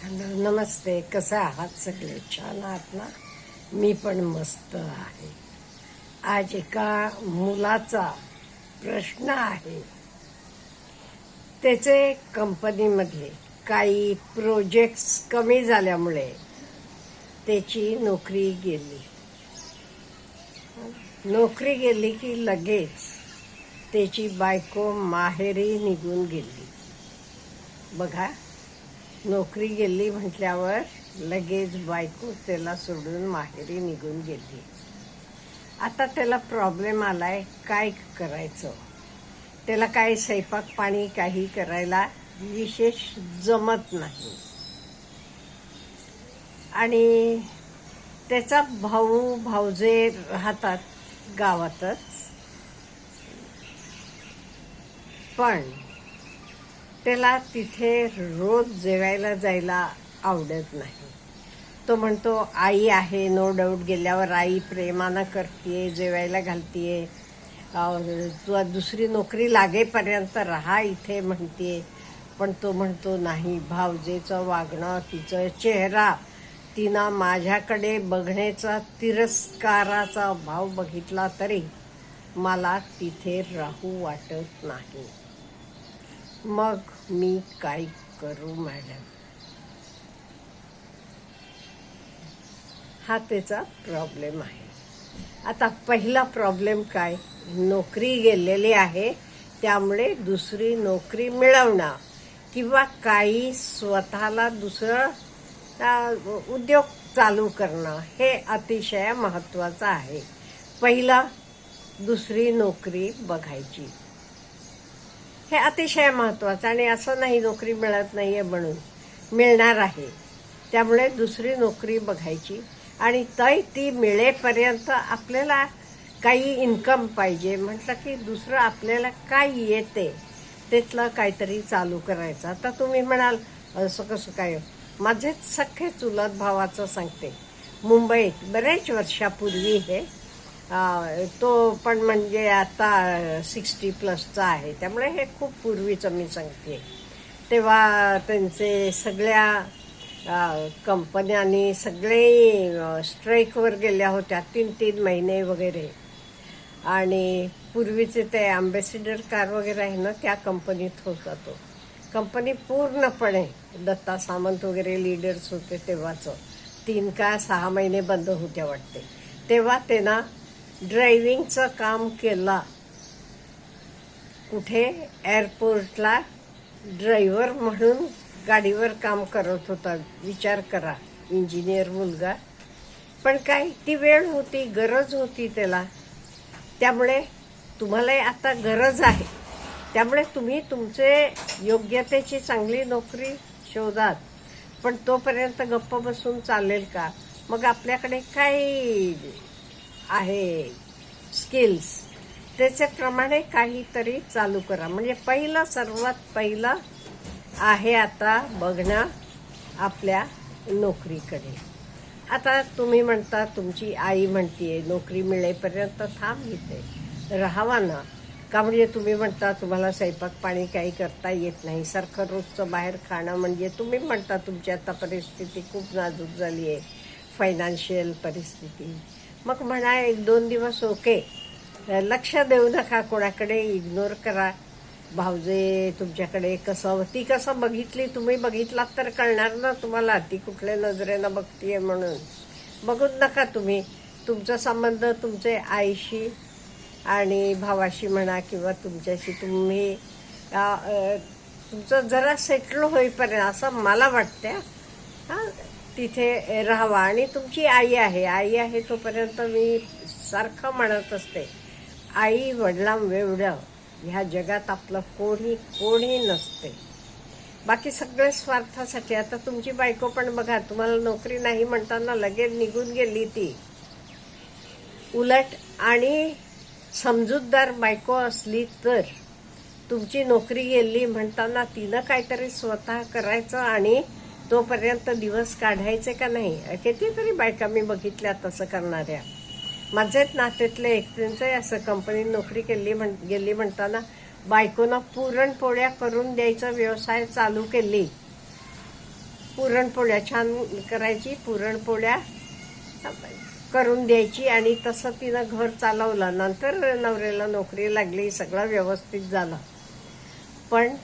Hello, नमस्ते. कसं आहात सगळे? छान आहात ना? मी पण मस्त आहे. आज एका मुलाचा प्रश्न आहे. त्याचे कंपनीमध्ये काही प्रोजेक्ट्स कमी झाल्यामुळे त्याची नोकरी गेली. नोकरी गेली की लगेच त्याची बायको माहेरी निघून गेली. बघा, नोकरी गेली म्हटल्यावर लगेच बायको त्याला सोडून माहेरी निघून गेली. आता त्याला प्रॉब्लेम आलाय, काय करायचं? त्याला काय स्वयंपाक पाणी काही करायला विशेष जमत नाही. आणि त्याचा भाऊ भाऊजे राहतात गावातच, पण त्याला तिथे रोज जेवायला जायला आवडत नाही. तो म्हणतो आई आहे, नो डाऊट गेल्यावर आई प्रेमानं करते, जेवायला घालते, तुला दुसरी नोकरी लागेपर्यंत राहा इथे म्हणते. पण तो म्हणतो नाही, भावजेचं वागणं, तिचं चेहरा, तिनं माझ्याकडे बघण्याचा तिरस्काराचा भाव बघितला तरी मला तिथे राहू वाटत नाही. मग मी काय करू मॅडम? हा त्याचा प्रॉब्लेम आहे. आता पहिला प्रॉब्लेम काय? नोकरी गेलेली आहे, त्यामुळे दुसरी नोकरी मिळवणं किंवा काही स्वतःला दुसरं उद्योग चालू करणं हे अतिशय महत्त्वाचं आहे. पहिला दुसरी नोकरी बघायची, हे अतिशय महत्त्वाचं. आणि असं नाही नोकरी मिळत नाहीये म्हणून, मिळणार आहे. त्यामुळे दुसरी नोकरी बघायची आणि ती मिळेपर्यंत आपल्याला काही इन्कम पाहिजे. म्हटलं की दुसरं आपल्याला काय येते त्यातलं काहीतरी चालू करायचं. आता तुम्ही म्हणाल असं कसं काय? माझेच सख्खे चुलत भावाचं सांगते. मुंबईत बरेच वर्षापूर्वी हे तो पण म्हणजे आता 60+ आहे, त्यामुळे हे खूप पूर्वीचं मी सांगते. तेव्हा त्यांचे सगळ्या कंपन्यांनी सगळे स्ट्राईकवर गेल्या होत्या 3-3 महिने वगैरे. आणि पूर्वीचे ते अँबॅसिडर कार वगैरे आहे ना, त्या कंपनीत होता तो. कंपनी पूर्णपणे दत्ता सामंत वगैरे लीडर्स होते तेव्हाचं. 3 का 6 महिने बंद होत्या वाटते. तेव्हा त्यांना ड्रायव्हिंगचं काम केलं. कुठे? एअरपोर्टला ड्रायव्हर म्हणून गाडीवर काम करत होता. विचार करा, इंजिनियर मुलगा. पण काय, ती वेळ होती, गरज होती त्याला. त्यामुळे तुम्हाला आता गरज आहे, त्यामुळे तुम्ही तुमचे योग्यतेची चांगली नोकरी शोधात. पण तोपर्यंत गप्प बसून चालेल का? मग आपल्याकडे काय आहे स्किल्स, त्याच्याप्रमाणे काहीतरी चालू करा. म्हणजे सर्वात पहिलं आहे आता बघणं आपल्या नोकरीकडे. आता तुम्ही म्हणता, तुमची आई म्हणतीये नोकरी मिळेपर्यंत थांब इथे, राहावा ना का? म्हणजे तुम्ही म्हणता तुम्हाला स्वयंपाक पाणी काही करता येत नाही, सारखं रोजचं बाहेर खाणं. म्हणजे तुम्ही म्हणता तुमची आता परिस्थिती खूप नाजूक झाली आहे, फायनान्शियल परिस्थिती. मग म्हणा 1-2 दिवस ओके, लक्ष देऊ नका कोणाकडे, इग्नोर करा. भाऊजे तुमच्याकडे ती कसं बघितली, तुम्ही बघितलात तर कळणार ना तुम्हाला ती कुठल्या नजरेनं बघतीये म्हणून. बघून नका तुम्ही. तुमचा संबंध तुमचे आईशी आणि भावाशी म्हणा किंवा तुमच्याशी, तुम्ही तुमचं जरा सेटल होईपर्यंत, असं मला वाटतं, तिथे राहावा. आणि तुमची आई आहे तोपर्यंत मी सारखं म्हणत असते, आई वडिलांएवढं ह्या जगात आपलं कोणी नसते. बाकी सगळे स्वार्थासाठी. आता तुमची बायको पण बघा, तुम्हाला नोकरी नाही म्हणताना लगेच निघून गेली ती. उलट आणि समजूतदार बायको असली तर तुमची नोकरी गेली म्हणताना तिनं काहीतरी स्वतः करायचं आणि तोपर्यंत दिवस काढायचे का नाही? कितीतरी बायका मी बघितल्या तसं करणाऱ्या. माझ्याच नात्यातले एक त्यांचं असं कंपनीत नोकरी गेली म्हणताना बायकोनं पुरणपोळ्या करून द्यायचा व्यवसाय चालू केली. पुरणपोळ्या छान करायची, पुरणपोळ्या करून द्यायची आणि तसं तिनं घर चालवलं. नंतर नवऱ्याला नोकरी लागली, सगळं व्यवस्थित झालं. पण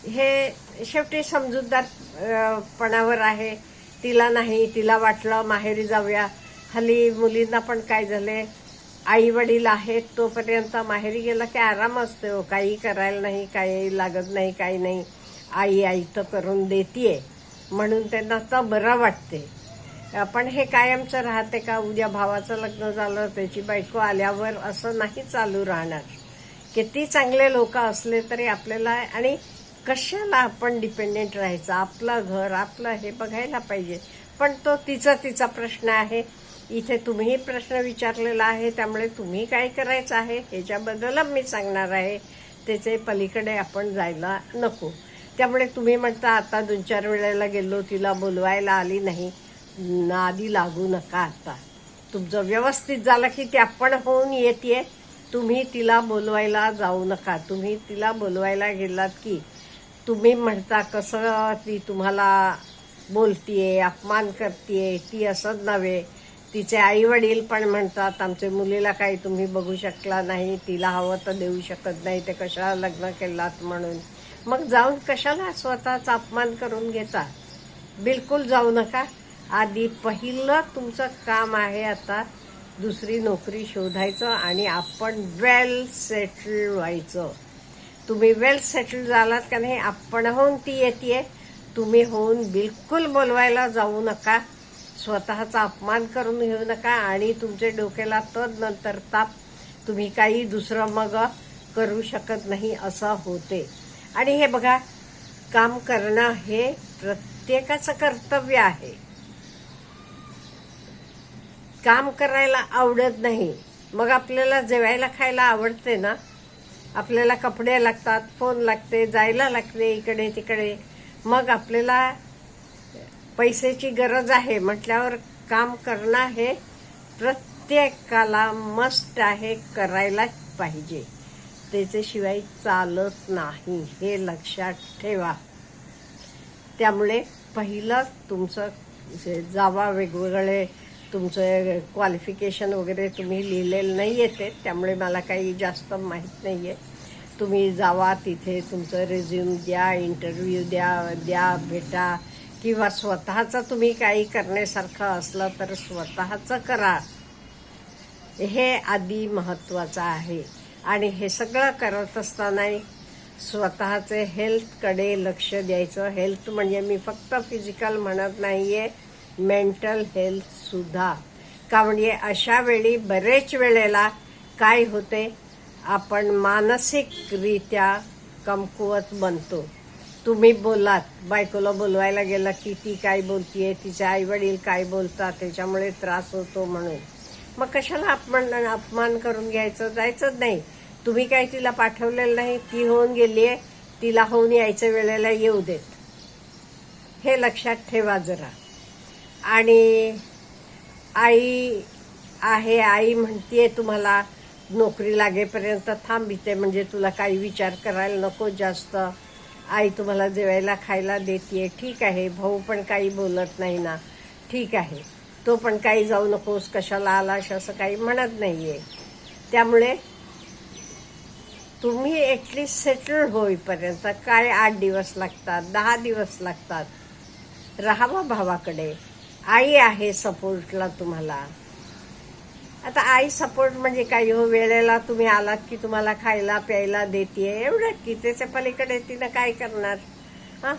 हे शेवटी समजूतदारपणावर आहे. तिला नाही, तिला वाटलं माहेरी जाऊया. हल्ली मुलींना पण काय झाले, आई वडील आहेत तोपर्यंत माहेरी गेला की आराम असते हो, काही करायला नाही, काही लागत नाही, काही नाही. आई तर करून देतीये म्हणून त्यांना तर बरं वाटते. पण हे कायमचं राहते का? उद्या भावाचं लग्न झालं, त्याची बायको आल्यावर असं नाही चालू राहणार. किती चांगले लोक असले तरी आपल्याला, आणि कशाला आपण डिपेंडेंट राहायचं? आपलं घर, आपलं हे बघायला पाहिजे. पण तो तिचा प्रश्न आहे. इथे तुम्हीही प्रश्न विचारलेला आहे, त्यामुळे तुम्ही काय करायचं आहे ह्याच्याबद्दल मी सांगणार आहे. त्याचे पलीकडे आपण जायला नको. त्यामुळे तुम्ही म्हणता आता 2-4 वेळेला गेलो, तिला बोलवायला आली नाही. नादी लागू नका. आता तुमचं व्यवस्थित झालं की ती आपण होऊन येते. तुम्ही तिला बोलवायला जाऊ नका. तुम्ही तिला बोलवायला गेलात की तुम्ही म्हणता कसं ती तुम्हाला बोलतीये, अपमान करतीये. ती असंच नव्हे, तिचे आई वडील पण म्हणतात आमच्या मुलीला काही तुम्ही बघू शकला नाही, तिला हवं तर देऊ शकत नाही, ते कशाला लग्न केलात म्हणून. मग जाऊन कशाला स्वतःचा अपमान करून घेता? बिलकुल जाऊ नका. आधी पहिलं तुमचं काम आहे आता दुसरी नोकरी शोधायचं आणि आपण वेल सेटल व्हायचं. तुम्ही वेल सेटल झालात का नाही, आपण होऊन ती येते. तुम्ही होऊन बिलकुल बोलवायला जाऊ नका. स्वतःचा अपमान करून घेऊ नका आणि तुमच्या डोक्याला नंतर ताप. तुम्ही काही दुसरं मग करू शकत नाही असं होते. आणि हे बघा, काम करणं हे प्रत्येकाचं कर्तव्य आहे. काम करायला आवडत नाही, मग आपल्याला जेवायला खायला आवडते ना. आपल्याला कपडे लागतात, फोन लागते, जायला लागते इकडे तिकडे. मग आपल्याला पैशाची गरज आहे म्हटल्यावर काम करणं हे प्रत्येकाला मस्ट आहे, करायलाच पाहिजे. त्याच्याशिवाय चालत नाही, हे लक्षात ठेवा. त्यामुळे पहिलं तुमचं जावा वेगवेगळे तुमचं क्वालिफिकेशन वगैरे तुम्ही लिहिलेलं नाही येते, त्यामुळे मला काही जास्त माहीत नाही आहे. तुम्ही जावा तिथे तुमचं रेझ्यूम द्या, इंटरव्ह्यू द्या भेटा, किंवा स्वतःचं तुम्ही काही करण्यासारखं असलं तर स्वतःचं करा. हे आधी महत्त्वाचं आहे. आणि हे सगळं करत असताना स्वतःचे हेल्थकडे लक्ष द्यायचं. हेल्थ म्हणजे मी फक्त फिजिकल म्हणत नाहीये, मेंटल हेल्थ सुद्धा. का म्हणजे अशा वेळी बरेच वेळेला काय होते, आपण मानसिकरित्या कमकुवत बनतो. तुम्ही बोलात, बायकोला बोलवायला गेला की ती काय बोलतीये, तिचे आई वडील काय बोलतात, त्याच्यामुळे त्रास होतो म्हणून. मग कशाला अपमान करून घ्यायचं? जायचंच नाही. तुम्ही काय तिला पाठवलेलं नाही, ती होऊन गेलीये, तिला होऊन यायच्या वेळेला येऊ देत. हे लक्षात ठेवा जरा. आणि आई आहे, आई म्हणतीये तुम्हाला नोकरी लागेपर्यंत थांबिते, म्हणजे तुला काही विचार करायला नको जास्त. आई तुम्हाला जेवायला खायला देतीये, ठीक आहे. भाऊ पण काही बोलत नाही ना, ठीक आहे. तो पण काही जाऊ नकोस, कशाला आलास असं काही म्हणत नाहीये. त्यामुळे तुम्ही ॲटलिस्ट सेटल होईपर्यंत काय 8 दिवस लागतात, 10 दिवस लागतात, राहावा भावाकडे. आई आहे सपोर्टला तुम्हाला. आता आई सपोर्ट म्हणजे काय हो, वेळेला तुम्ही आलात की तुम्हाला खायला प्यायला देते एवढं की, त्याच्या पलीकडे तिनं काय करणार? हां,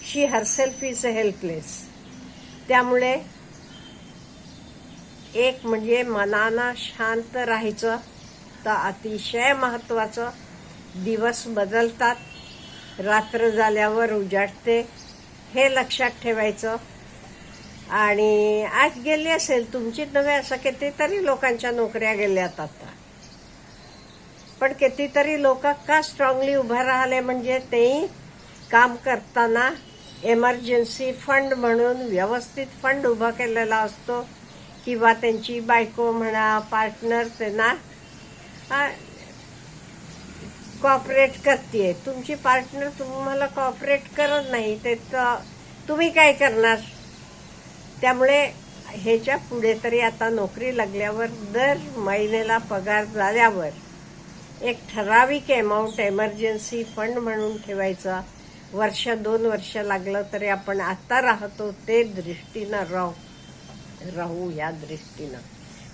शी हरसेल्फ इज हेल्पलेस. त्यामुळे एक म्हणजे मनानं शांत राहायचं तर अतिशय महत्त्वाचं. दिवस बदलतात, रात्र झाल्यावर उजाडते, हे लक्षात ठेवायचं. आणि आज गेली असेल तुमची नव्हे, असं कितीतरी लोकांच्या नोकऱ्या गेल्यात आता. पण कितीतरी लोक का स्ट्रॉंगली उभा राहिले, म्हणजे ते काम करताना एमर्जन्सी फंड म्हणून व्यवस्थित फंड उभा केलेला असतो, किंवा त्यांची बायको म्हणा, पार्टनर त्यांना कॉपरेट करते. तुमची पार्टनर तुम्हाला कॉपरेट करत नाही, ते तुम्ही काय करणार? त्यामुळे ह्याच्या पुढे तरी आता नोकरी लागल्यावर दर महिन्याला पगार झाल्यावर एक ठराविक अमाऊंट एमर्जन्सी फंड म्हणून ठेवायचा. वर्ष 2 वर्ष लागलं तरी आपण आता राहतो ते दृष्टीनं राहू या दृष्टीनं.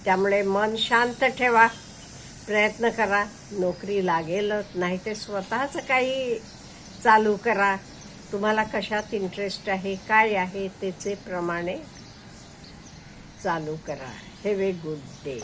त्यामुळे मन शांत ठेवा, प्रयत्न करा, नोकरी लागेलच. नाही ते स्वतःच काही चालू करा. तुम्हाला कशात इंटरेस्ट आहे, काय आहे त्याचे प्रमाणे चालू करा. Have a good day.